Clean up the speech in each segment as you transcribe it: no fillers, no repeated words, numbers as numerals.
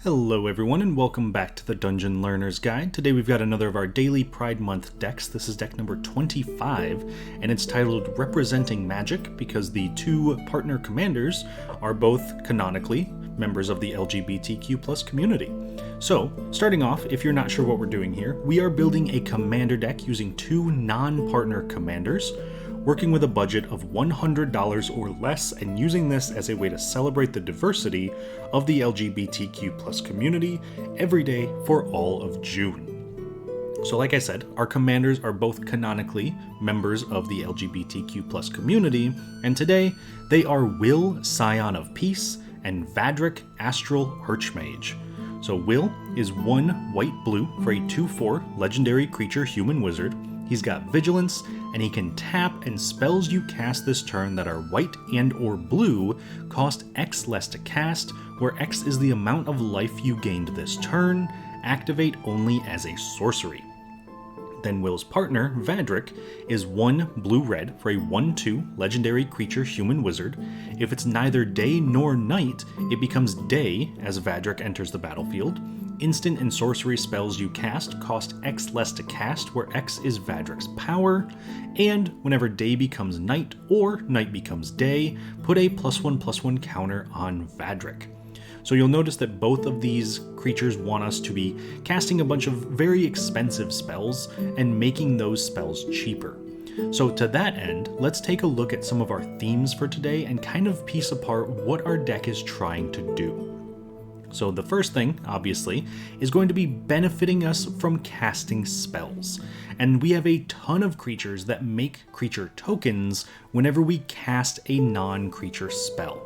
Hello everyone and welcome back to the Dungeon Learner's Guide. Today we've got another of our daily Pride Month decks. This is deck number 25 and it's titled Representing Magic because the two partner commanders are both canonically members of the LGBTQ+ community. So, starting off, if you're not sure what we're doing here, we are building a commander deck using two non-partner commanders, working with a budget of $100 or less and using this as a way to celebrate the diversity of the LGBTQ+ community every day for all of June. So like I said, our commanders are both canonically members of the LGBTQ+ community, and today they are Will, Scion of Peace, and Vadrik, Astral Archmage. So Will is 1 white-blue for a 2/4 legendary creature human wizard. He's got vigilance, and he can tap, and spells you cast this turn that are white and or blue cost X less to cast, where X is the amount of life you gained this turn, activate only as a sorcery. Then Will's partner, Vadrik, is 1 blue-red for a 1/2 legendary creature human wizard. If it's neither day nor night, it becomes day as Vadrik enters the battlefield. Instant and sorcery spells you cast cost X less to cast, where X is Vadrik's power, and whenever day becomes night or night becomes day, put a +1/+1 counter on Vadrik. So you'll notice that both of these creatures want us to be casting a bunch of very expensive spells and making those spells cheaper. So to that end, let's take a look at some of our themes for today and kind of piece apart what our deck is trying to do. So the first thing, obviously, is going to be benefiting us from casting spells. And we have a ton of creatures that make creature tokens whenever we cast a non-creature spell.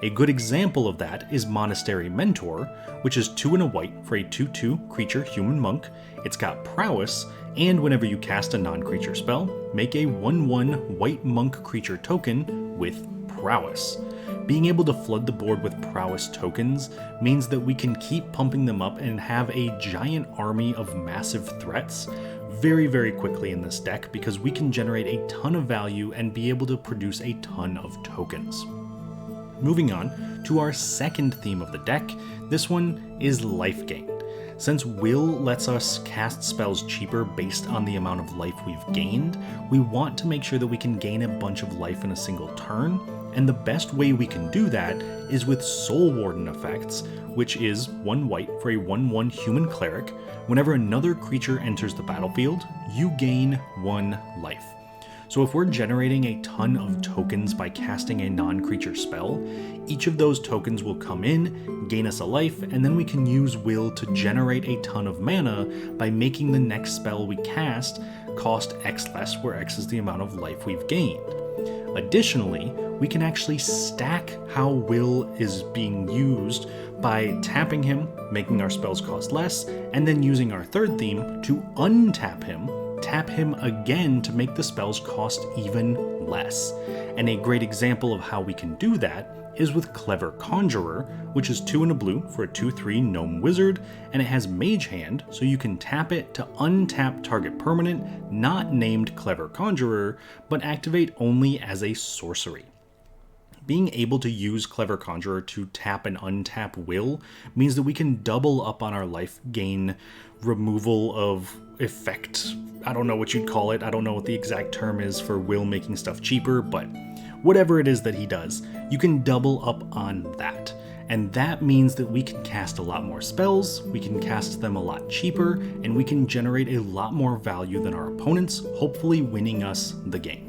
A good example of that is Monastery Mentor, which is 2 and a white for a 2/2 creature human monk. It's got prowess, and whenever you cast a non-creature spell, make a 1/1 white monk creature token with prowess. Being able to flood the board with prowess tokens means that we can keep pumping them up and have a giant army of massive threats very, very quickly in this deck because we can generate a ton of value and be able to produce a ton of tokens. Moving on to our second theme of the deck, this one is life gain. Since Will lets us cast spells cheaper based on the amount of life we've gained, we want to make sure that we can gain a bunch of life in a single turn, and the best way we can do that is with Soul Warden effects, which is 1 white for a 1/1 human cleric. Whenever another creature enters the battlefield, you gain 1 life. So if we're generating a ton of tokens by casting a non-creature spell, each of those tokens will come in, gain us a life, and then we can use Will to generate a ton of mana by making the next spell we cast cost X less, where X is the amount of life we've gained. Additionally, we can actually stack how Will is being used by tapping him, making our spells cost less, and then using our third theme to untap him, tap him again to make the spells cost even less. And a great example of how we can do that is with Clever Conjurer, which is 2 and a blue for a 2/3 gnome wizard, and it has Mage Hand, so you can tap it to untap target permanent not named Clever Conjurer, but activate only as a sorcery. Being able to use Clever Conjurer to tap and untap Will means that we can double up on our life gain removal of effect. I don't know what you'd call it. I don't know what the exact term is for Will making stuff cheaper, but whatever it is that he does, you can double up on that. And that means that we can cast a lot more spells, we can cast them a lot cheaper, and we can generate a lot more value than our opponents, hopefully winning us the game.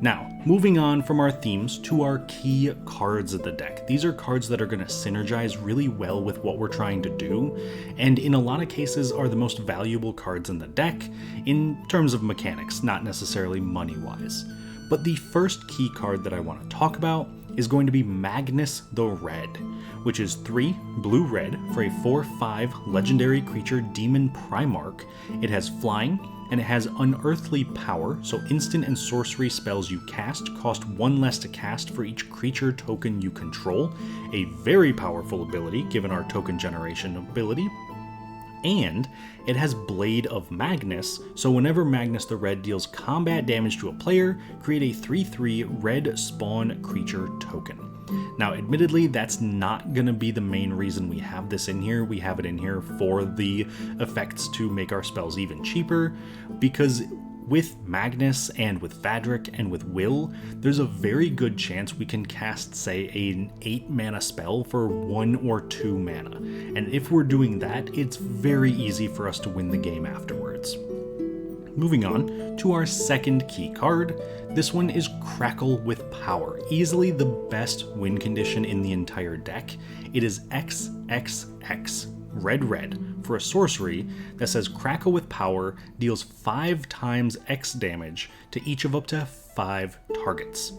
Now, moving on from our themes to our key cards of the deck. These are cards that are going to synergize really well with what we're trying to do, and in a lot of cases are the most valuable cards in the deck in terms of mechanics, not necessarily money-wise. But the first key card that I want to talk about is going to be Magnus the Red, which is 3 blue-red for a 4/5 legendary creature demon Primarch. It has flying, and it has unearthly power, so instant and sorcery spells you cast cost 1 less to cast for each creature token you control, a very powerful ability given our token generation ability. And it has Blade of Magnus, so whenever Magnus the Red deals combat damage to a player, create a 3/3 red spawn creature token. Now, admittedly, that's not going to be the main reason we have this in here. We have it in here for the effects to make our spells even cheaper, because with Magnus and with Vadrik and with Will, there's a very good chance we can cast, say, an 8 mana spell for 1 or 2 mana. And if we're doing that, it's very easy for us to win the game afterwards. Moving on to our second key card, this one is Crackle with Power, easily the best win condition in the entire deck. It is XXX, red, for a sorcery that says Crackle with Power deals 5 times X damage to each of up to 5 targets.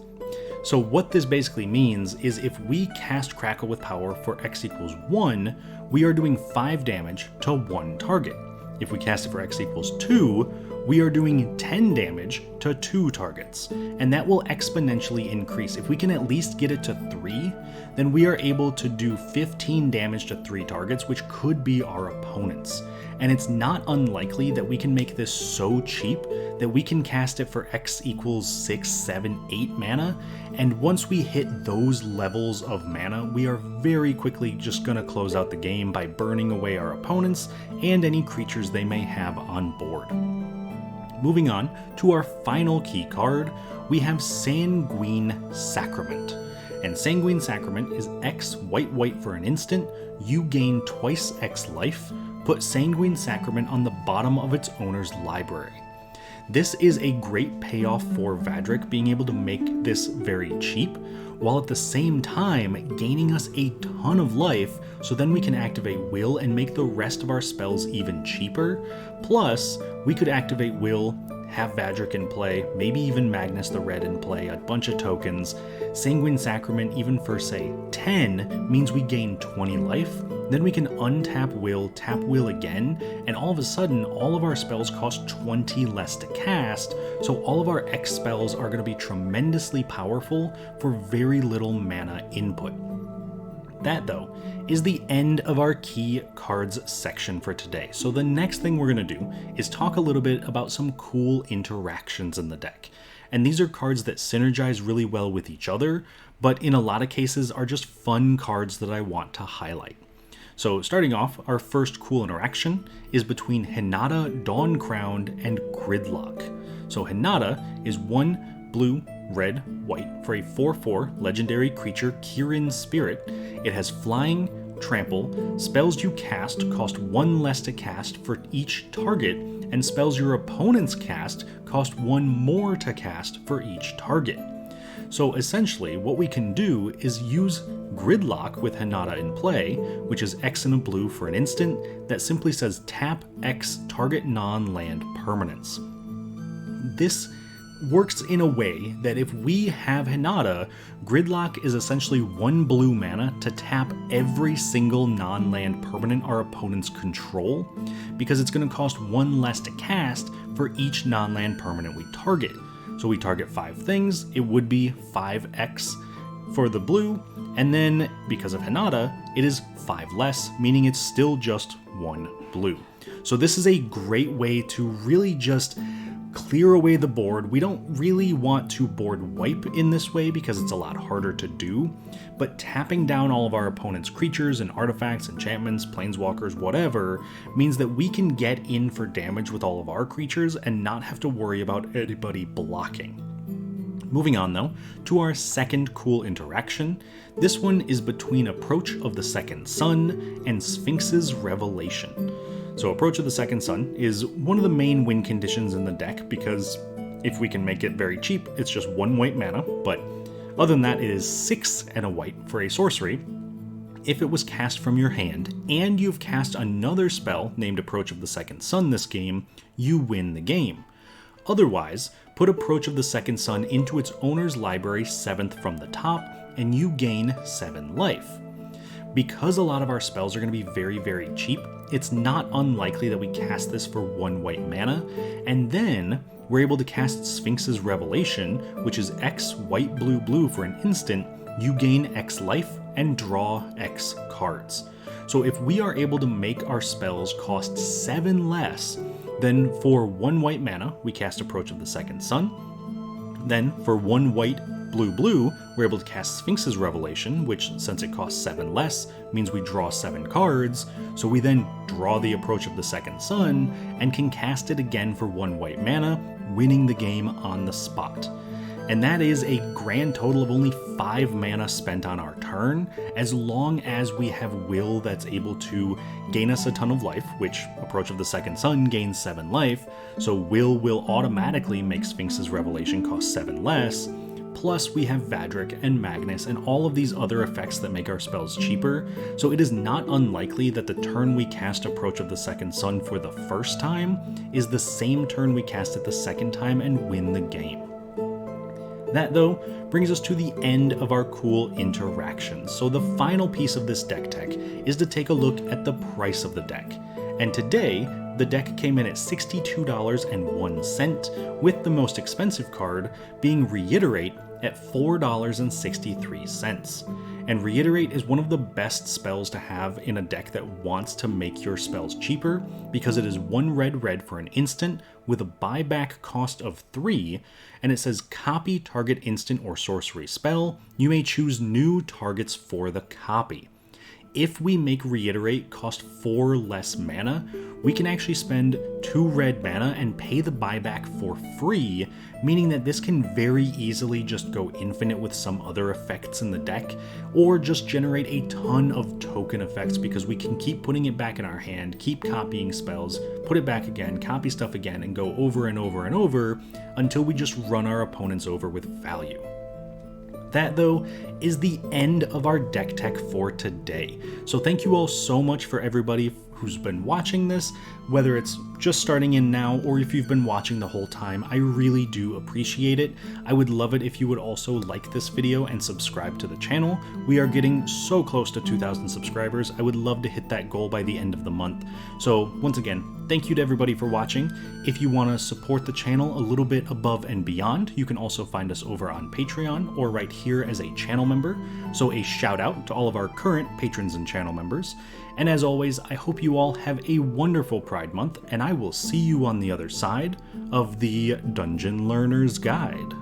So what this basically means is if we cast Crackle with Power for X equals 1, we are doing 5 damage to 1 target. If we cast it for X equals 2, we are doing 10 damage to 2 targets, and that will exponentially increase. If we can at least get it to 3, then we are able to do 15 damage to 3 targets, which could be our opponents. And it's not unlikely that we can make this so cheap that we can cast it for X equals 6, 7, 8 mana, and once we hit those levels of mana, we are very quickly just going to close out the game by burning away our opponents and any creatures they may have on board. Moving on to our final key card, we have Sanguine Sacrament. And Sanguine Sacrament is X white for an instant, you gain twice X life, put Sanguine Sacrament on the bottom of its owner's library. This is a great payoff for Vadrik being able to make this very cheap, while at the same time gaining us a ton of life, so then we can activate Will and make the rest of our spells even cheaper. Plus, we could activate Will, have Vadrik in play, maybe even Magnus the Red in play, a bunch of tokens. Sanguine Sacrament, even for say 10, means we gain 20 life. Then we can untap Will, tap Will again, and all of a sudden all of our spells cost 20 less to cast, so all of our X spells are going to be tremendously powerful for very little mana input. That, though, is the end of our key cards section for today. So the next thing we're going to do is talk a little bit about some cool interactions in the deck. And these are cards that synergize really well with each other, but in a lot of cases are just fun cards that I want to highlight. So starting off, our first cool interaction is between Hinata, Dawn-Crowned, and Gridlock. So Hinata is 1 blue, red, white for a 4/4 legendary creature Kirin Spirit. It has flying, trample, spells you cast cost 1 less to cast for each target, and spells your opponents cast cost 1 more to cast for each target. So essentially, what we can do is use Gridlock with Hinata in play, which is X and a blue for an instant, that simply says tap X target non-land permanents. This works in a way that if we have Hinata, Gridlock is essentially 1 blue mana to tap every single non-land permanent our opponents control, because it's going to cost 1 less to cast for each non-land permanent we target. So we target 5 things, it would be 5x for the blue, and then because of Hinata, it is 5 less, meaning it's still just 1 blue. So this is a great way to really just clear away the board. We don't really want to board wipe in this way because it's a lot harder to do, but tapping down all of our opponent's creatures and artifacts, enchantments, planeswalkers, whatever, means that we can get in for damage with all of our creatures and not have to worry about anybody blocking. Moving on though, to our second cool interaction. This one is between Approach of the Second Sun and Sphinx's Revelation. So Approach of the Second Sun is one of the main win conditions in the deck, because if we can make it very cheap, it's just 1 white mana, but other than that, it is 6 and a white for a sorcery. If it was cast from your hand, and you've cast another spell named Approach of the Second Sun this game, you win the game. Otherwise, put Approach of the Second Sun into its owner's library 7th from the top, and you gain 7 life. Because a lot of our spells are going to be very, very cheap, it's not unlikely that we cast this for 1 white mana, and then we're able to cast Sphinx's Revelation, which is X white blue blue for an instant. You gain X life and draw X cards. So if we are able to make our spells cost 7 less, then for 1 white mana, we cast Approach of the Second Sun. Then for 1 white blue, we're able to cast Sphinx's Revelation, which, since it costs 7 less, means we draw 7 cards, so we then draw the Approach of the Second Sun, and can cast it again for 1 white mana, winning the game on the spot. And that is a grand total of only 5 mana spent on our turn, as long as we have Will that's able to gain us a ton of life, which Approach of the Second Sun gains 7 life, so will automatically make Sphinx's Revelation cost 7 less, plus we have Vadrik and Magnus and all of these other effects that make our spells cheaper, so it is not unlikely that the turn we cast Approach of the Second Sun for the first time is the same turn we cast it the second time and win the game. That, though, brings us to the end of our cool interactions, so the final piece of this deck tech is to take a look at the price of the deck. And today, the deck came in at $62.01, with the most expensive card being Reiterate at $4.63. And Reiterate is one of the best spells to have in a deck that wants to make your spells cheaper, because it is 1 red for an instant with a buyback cost of 3, and it says copy target instant or sorcery spell. You may choose new targets for the copy. If we make Reiterate cost 4 less mana, we can actually spend 2 red mana and pay the buyback for free, meaning that this can very easily just go infinite with some other effects in the deck, or just generate a ton of token effects because we can keep putting it back in our hand, keep copying spells, put it back again, copy stuff again, and go over and over and over until we just run our opponents over with value. That, though, is the end of our deck tech for today. So thank you all so much for everybody who's been watching this, whether it's just starting in now or if you've been watching the whole time. I really do appreciate it. I would love it if you would also like this video and subscribe to the channel. We are getting so close to 2,000 subscribers. I would love to hit that goal by the end of the month. So once again, thank you to everybody for watching. If you want to support the channel a little bit above and beyond, you can also find us over on Patreon or right here as a channel member. So a shout out to all of our current patrons and channel members. And as always, I hope you all have a wonderful Pride Month, and I will see you on the other side of the Dungeon Learner's Guide.